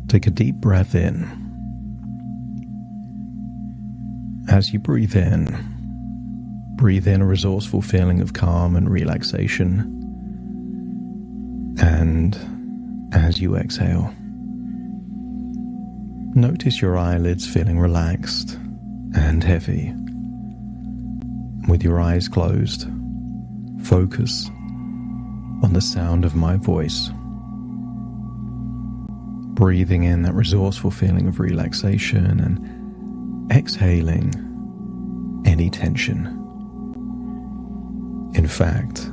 Take a deep breath in. As you breathe in a resourceful feeling of calm and relaxation. And as you exhale, notice your eyelids feeling relaxed and heavy. With your eyes closed, focus on the sound of my voice. Breathing in that resourceful feeling of relaxation and exhaling any tension. In fact,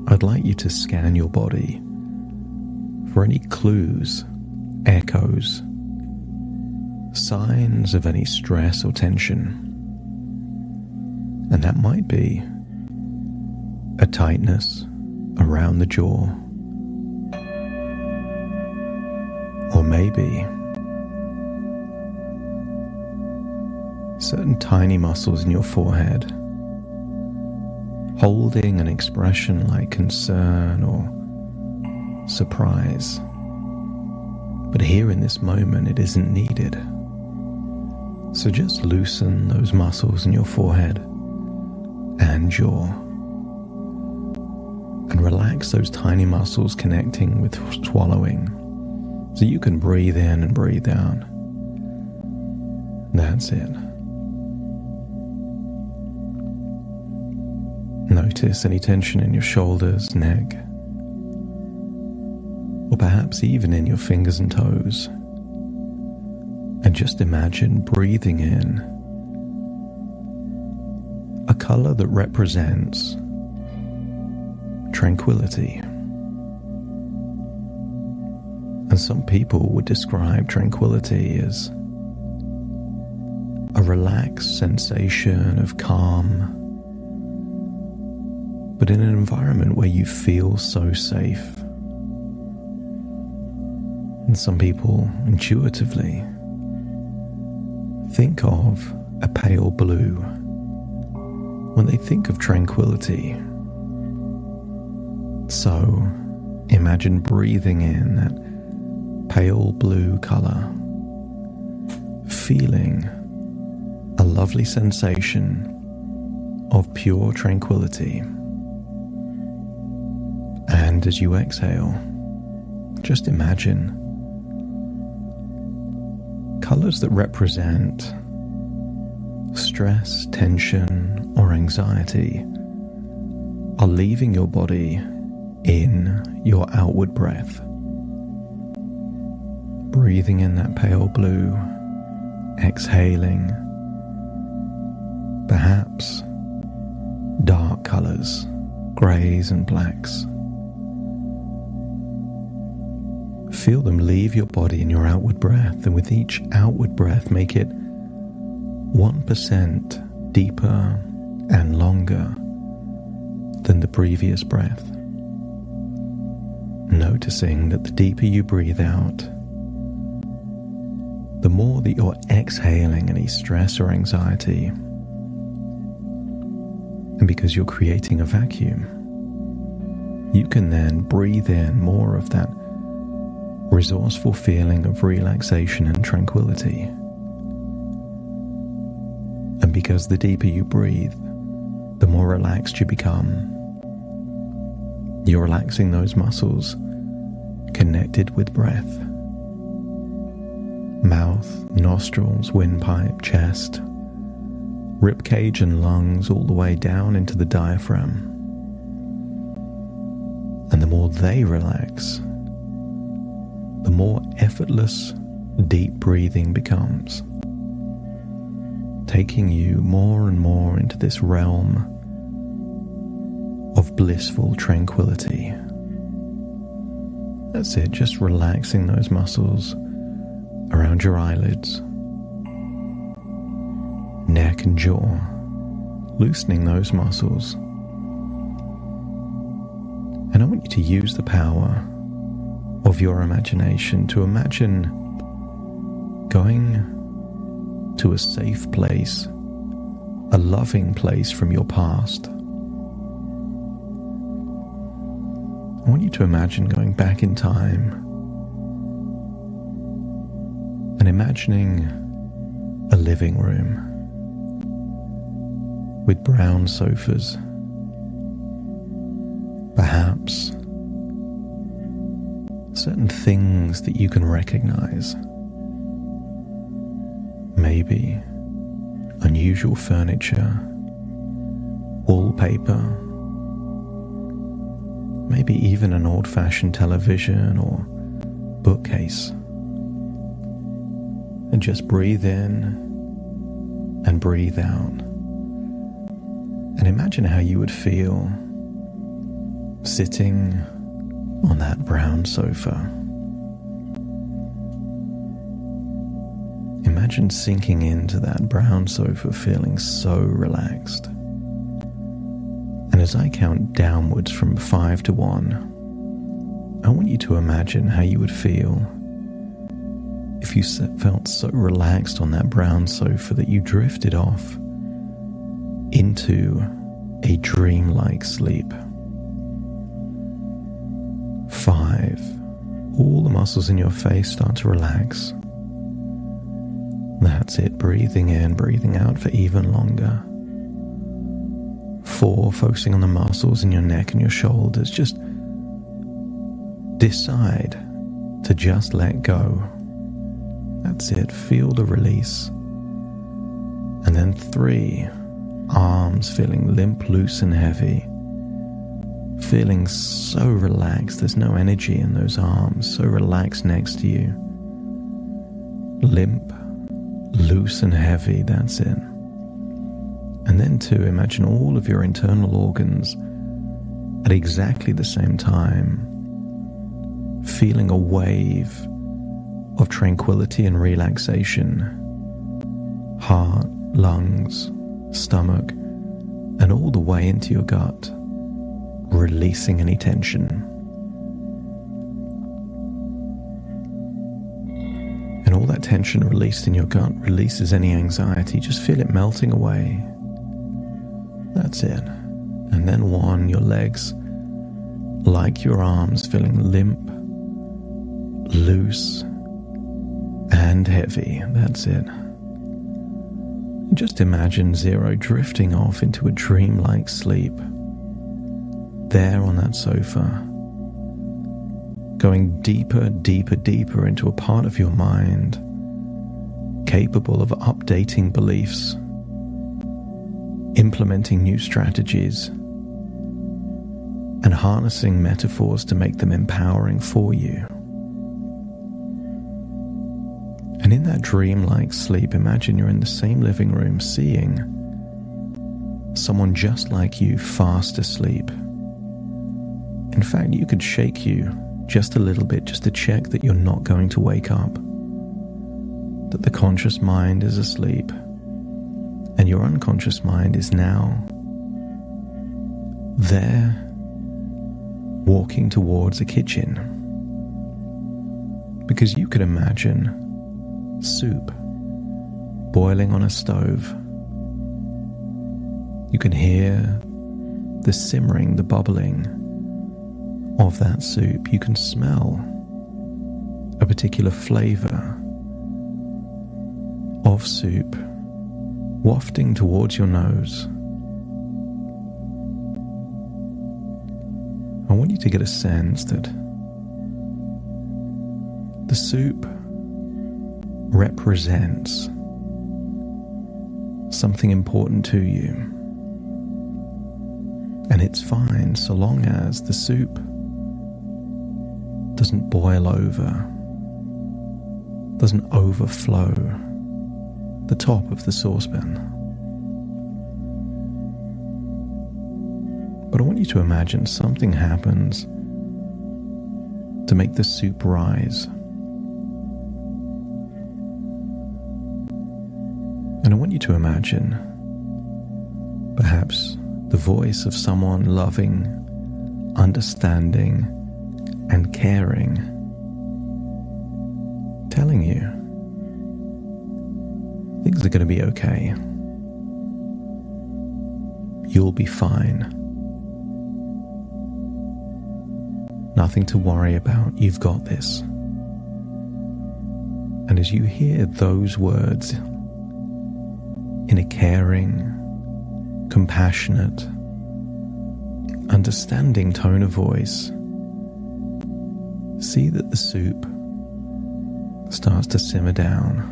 I'd like you to scan your body for any clues, echoes, signs of any stress or tension. And that might be a tightness around the jaw, or maybe certain tiny muscles in your forehead holding an expression like concern or surprise. But here in this moment, it isn't needed. So just loosen those muscles in your forehead and jaw, and relax those tiny muscles connecting with swallowing, so you can breathe in and breathe out. That's it. Notice any tension in your shoulders, neck, or perhaps even in your fingers and toes. And just imagine breathing in a color that represents tranquility. And some people would describe tranquility as a relaxed sensation of calm, but in an environment where you feel so safe. And some people intuitively think of a pale blue when they think of tranquility. So imagine breathing in that pale blue color, feeling a lovely sensation of pure tranquility. And as you exhale, just imagine colors that represent stress, tension, or anxiety are leaving your body in your outward breath. Breathing in that pale blue, exhaling perhaps dark colors, grays and blacks. Feel them leave your body in your outward breath, and with each outward breath, make it 1% deeper and longer than the previous breath. Noticing that the deeper you breathe out, the more that you're exhaling any stress or anxiety. And because you're creating a vacuum, you can then breathe in more of that resourceful feeling of relaxation and tranquility. And because the deeper you breathe, the more relaxed you become. You're relaxing those muscles connected with breath. Mouth, nostrils, windpipe, chest, ribcage and lungs, all the way down into the diaphragm. And the more they relax, the more effortless, deep breathing becomes, taking you more and more into this realm of blissful tranquility. That's it, just relaxing those muscles around your eyelids, neck and jaw, loosening those muscles. And I want you to use the power of your imagination to imagine going to a safe place, a loving place from your past. I want you to imagine going back in time and imagining a living room with brown sofas, perhaps certain things that you can recognize, maybe unusual furniture, wallpaper, maybe even an old-fashioned television or bookcase. And just breathe in and breathe out. And imagine how you would feel sitting on that brown sofa. Imagine sinking into that brown sofa, feeling so relaxed. And as I count downwards from 5 to 1, I want you to imagine how you would feel if you felt so relaxed on that brown sofa that you drifted off into a dreamlike sleep. 5. All the muscles in your face start to relax. That's it. Breathing in, breathing out for even longer. 4. Focusing on the muscles in your neck and your shoulders. Just decide to just let go. That's it. Feel the release. And then 3. Arms feeling limp, loose, and heavy. Feeling so relaxed. There's no energy in those arms. So relaxed next to you. Limp, loose, and heavy. That's it. And then 2. Imagine all of your internal organs at exactly the same time, feeling a wave of tranquility and relaxation. Heart, lungs, stomach, and all the way into your gut, releasing any tension. And all that tension released in your gut releases any anxiety. Just feel it melting away. That's it. And then 1, your legs, like your arms, feeling limp, loose, and heavy. That's it. Just imagine 0 drifting off into a dreamlike sleep. There on that sofa, going deeper, deeper, deeper into a part of your mind capable of updating beliefs, implementing new strategies, and harnessing metaphors to make them empowering for you. And in that dreamlike sleep, imagine you're in the same living room seeing someone just like you fast asleep. In fact, you could shake you just a little bit just to check that you're not going to wake up, that the conscious mind is asleep, and your unconscious mind is now there, walking towards a kitchen. Because you could imagine soup boiling on a stove. You can hear the simmering, the bubbling of that soup. You can smell a particular flavor of soup wafting towards your nose. I want you to get a sense that the soup represents something important to you. And it's fine so long as the soup doesn't boil over, doesn't overflow the top of the saucepan. But I want you to imagine something happens to make the soup rise. And I want you to imagine Perhaps the voice of someone loving, understanding, and caring, telling you things are going to be okay. You'll be fine. Nothing to worry about. You've got this. And as you hear those words in a caring, compassionate, understanding tone of voice, see that the soup starts to simmer down.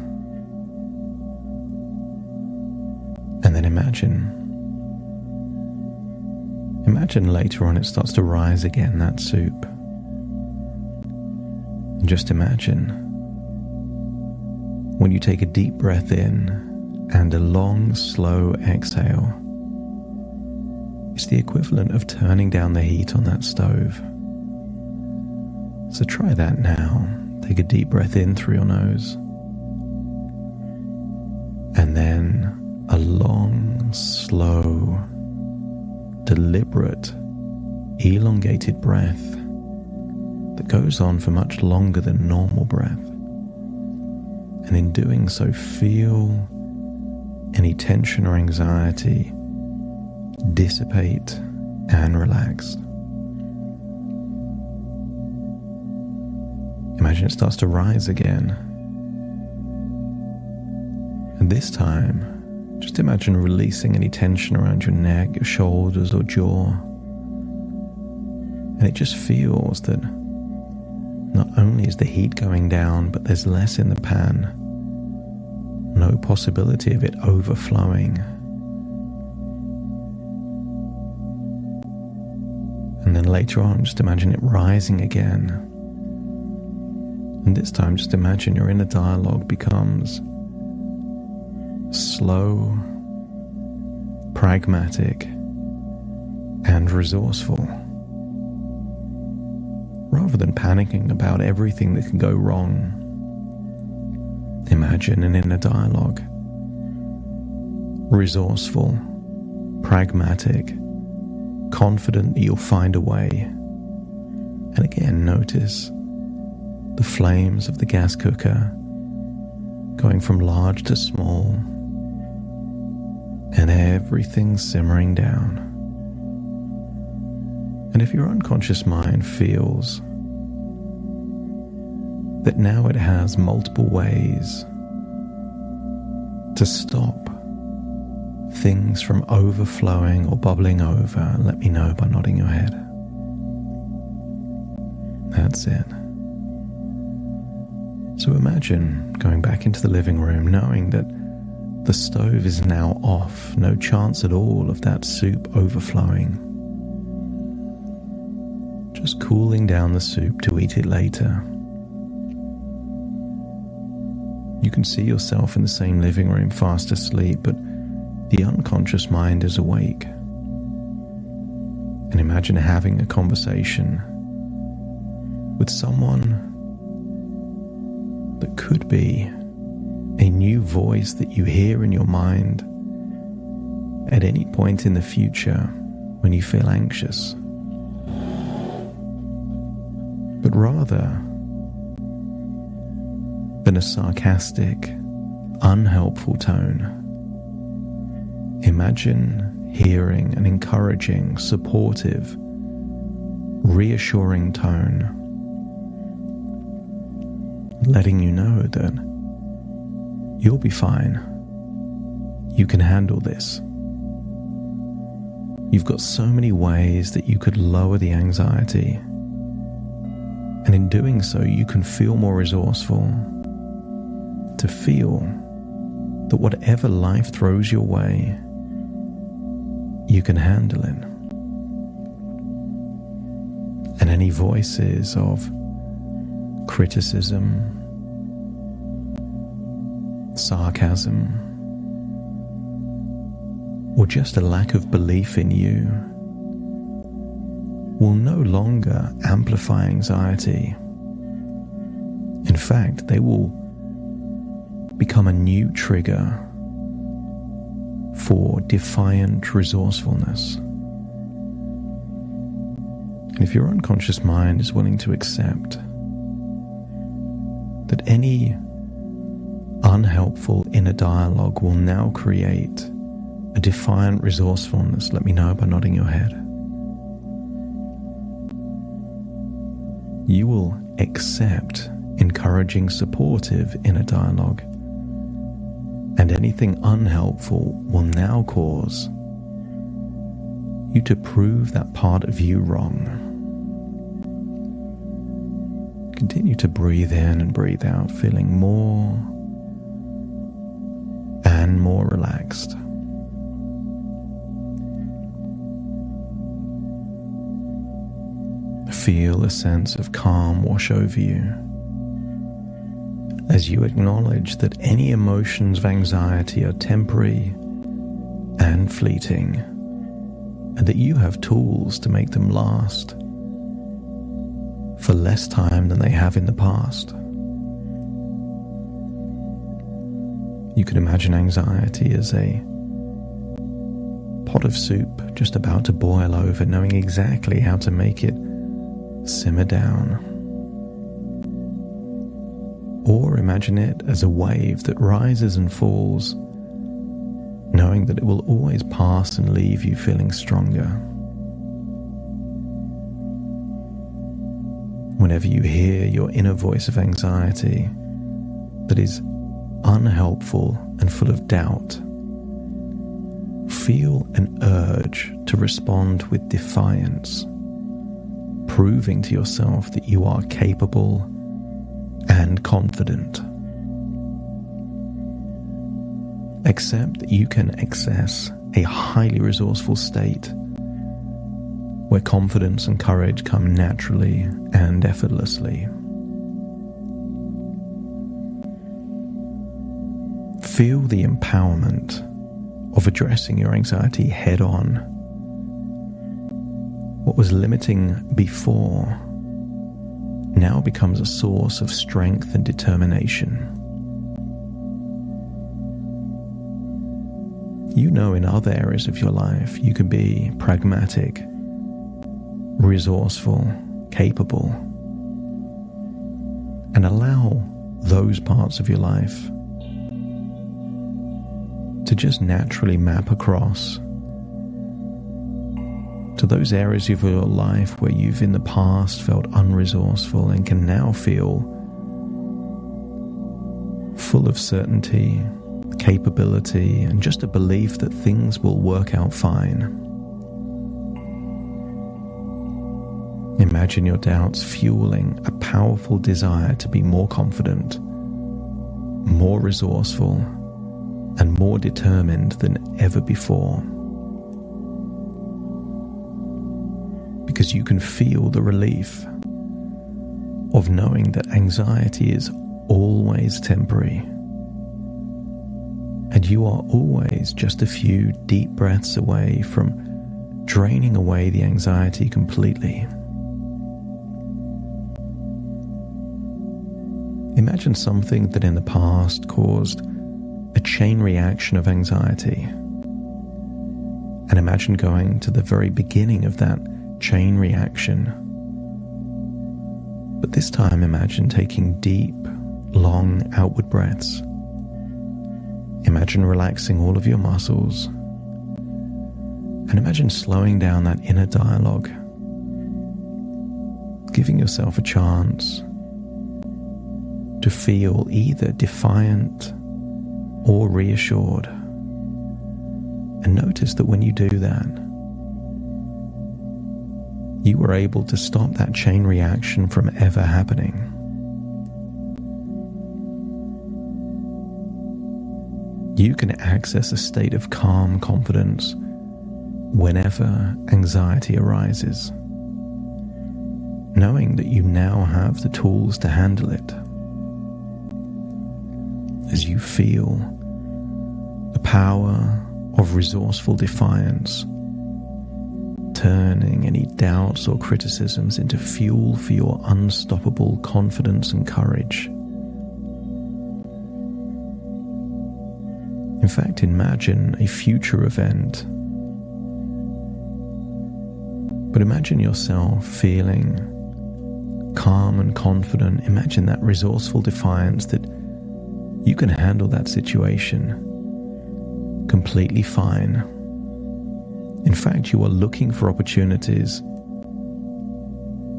And then imagine later on it starts to rise again, that soup. And just imagine when you take a deep breath in and a long, slow exhale, it's the equivalent of turning down the heat on that stove. So try that now. Take a deep breath in through your nose. And then a long, slow, deliberate, elongated breath that goes on for much longer than normal breath. And in doing so, feel any tension or anxiety dissipate and relax. Imagine it starts to rise again. And this time, just imagine releasing any tension around your neck, your shoulders, or jaw. And it just feels that not only is the heat going down, but there's less in the pan. No possibility of it overflowing. And then later on, just imagine it rising again. And this time, just imagine your inner dialogue becomes slow, pragmatic, and resourceful. Rather than panicking about everything that can go wrong, imagine an inner dialogue. Resourceful, pragmatic, confident that you'll find a way. And again, notice the flames of the gas cooker going from large to small, and everything simmering down. And if your unconscious mind feels that now it has multiple ways to stop things from overflowing or bubbling over, let me know by nodding your head. That's it. So imagine going back into the living room knowing that the stove is now off, no chance at all of that soup overflowing. Just cooling down the soup to eat it later. You can see yourself in the same living room fast asleep, but the unconscious mind is awake. And imagine having a conversation with someone that could be a new voice that you hear in your mind at any point in the future when you feel anxious. But rather than a sarcastic, unhelpful tone, imagine hearing an encouraging, supportive, reassuring tone, letting you know that you'll be fine. You can handle this. You've got so many ways that you could lower the anxiety. And in doing so, you can feel more resourceful, to feel that whatever life throws your way, you can handle it. And any voices of criticism, sarcasm, or just a lack of belief in you will no longer amplify anxiety. In fact, they will become a new trigger for defiant resourcefulness. And if your unconscious mind is willing to accept that any unhelpful inner dialogue will now create a defiant resourcefulness, let me know by nodding your head. You will accept encouraging, supportive inner dialogue, and anything unhelpful will now cause you to prove that part of you wrong. Continue to breathe in and breathe out, feeling more and more relaxed. Feel a sense of calm wash over you as you acknowledge that any emotions of anxiety are temporary and fleeting, and that you have tools to make them last for less time than they have in the past. You could imagine anxiety as a pot of soup just about to boil over, knowing exactly how to make it simmer down. Or imagine it as a wave that rises and falls, knowing that it will always pass and leave you feeling stronger. Whenever you hear your inner voice of anxiety that is unhelpful and full of doubt, feel an urge to respond with defiance, proving to yourself that you are capable and confident. Accept that you can access a highly resourceful state where confidence and courage come naturally and effortlessly. Feel the empowerment of addressing your anxiety head on. What was limiting before now becomes a source of strength and determination. You know in other areas of your life you can be pragmatic, resourceful, capable, and allow those parts of your life to just naturally map across to those areas of your life where you've in the past felt unresourceful and can now feel full of certainty, capability, and just a belief that things will work out fine. Imagine your doubts fueling a powerful desire to be more confident, more resourceful, and more determined than ever before. Because you can feel the relief of knowing that anxiety is always temporary, and you are always just a few deep breaths away from draining away the anxiety completely. Imagine something that in the past caused a chain reaction of anxiety, and imagine going to the very beginning of that chain reaction. But this time imagine taking deep, long outward breaths. Imagine relaxing all of your muscles, and imagine slowing down that inner dialogue, giving yourself a chance to feel either defiant or reassured. And notice that when you do that, you were able to stop that chain reaction from ever happening. You can access a state of calm confidence whenever anxiety arises, knowing that you now have the tools to handle it. As you feel the power of resourceful defiance, turning any doubts or criticisms into fuel for your unstoppable confidence and courage. In fact, imagine a future event. But imagine yourself feeling calm and confident. Imagine that resourceful defiance that you can handle that situation completely fine. In fact, you are looking for opportunities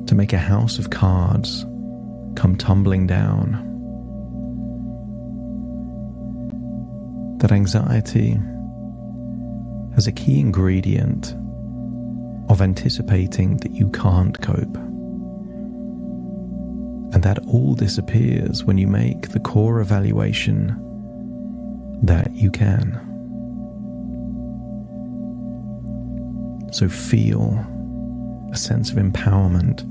to make a house of cards come tumbling down. That anxiety has a key ingredient of anticipating that you can't cope. And that all disappears when you make the core evaluation that you can. So feel a sense of empowerment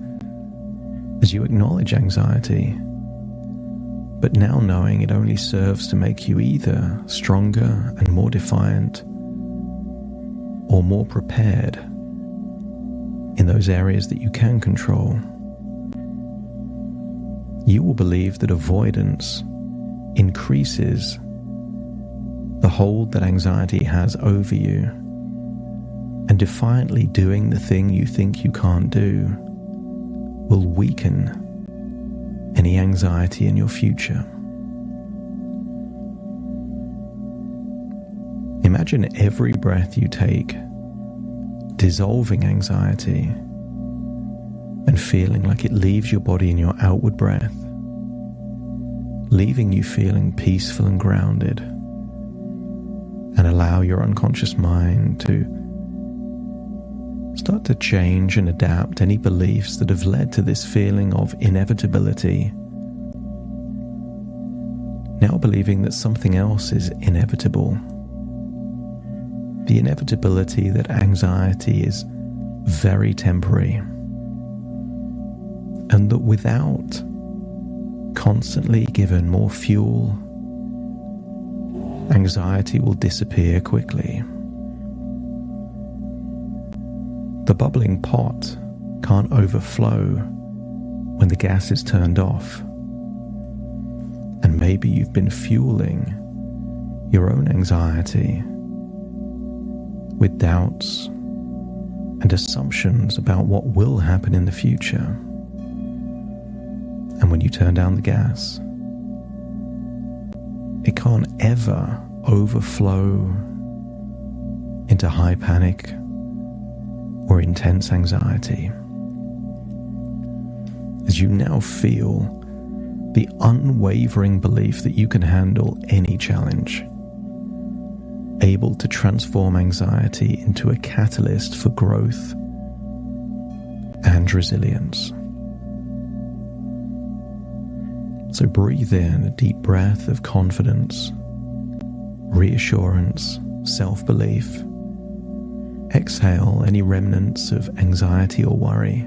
as you acknowledge anxiety, but now knowing it only serves to make you either stronger and more defiant or more prepared in those areas that you can control. You will believe that avoidance increases the hold that anxiety has over you, and defiantly doing the thing you think you can't do will weaken any anxiety in your future. Imagine every breath you take dissolving anxiety and feeling like it leaves your body in your outward breath, leaving you feeling peaceful and grounded, and allow your unconscious mind to start to change and adapt any beliefs that have led to this feeling of inevitability. Now believing that something else is inevitable. The inevitability that anxiety is very temporary, and that without constantly given more fuel, anxiety will disappear quickly. The bubbling pot can't overflow when the gas is turned off. And maybe you've been fueling your own anxiety with doubts and assumptions about what will happen in the future. And when you turn down the gas, it can't ever overflow into high panic or intense anxiety. As you now feel the unwavering belief that you can handle any challenge, able to transform anxiety into a catalyst for growth and resilience. So breathe in a deep breath of confidence, reassurance, self-belief. Exhale any remnants of anxiety or worry.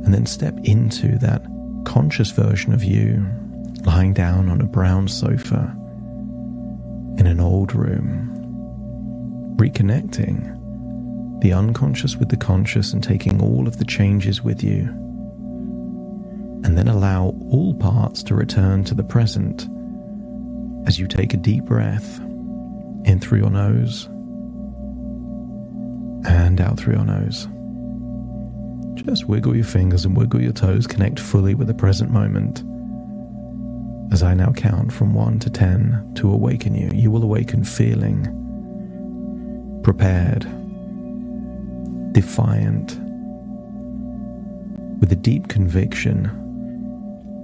And then step into that conscious version of you lying down on a brown sofa in an old room, reconnecting the unconscious with the conscious and taking all of the changes with you. And then allow all parts to return to the present as you take a deep breath in through your nose and out through your nose. Just wiggle your fingers and wiggle your toes, connect fully with the present moment. As I now count from 1 to 10 to awaken you, you will awaken feeling prepared, defiant, with a deep conviction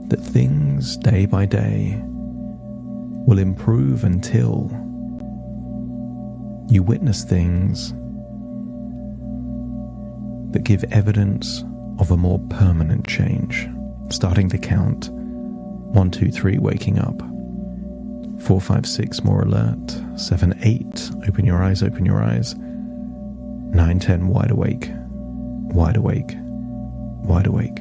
that things day by day will improve until you witness things that give evidence of a more permanent change. Starting to count. 1, 2, 3, waking up. 4, 5, 6, more alert. 7, 8, open your eyes, open your eyes. 9, 10, wide awake, wide awake, wide awake.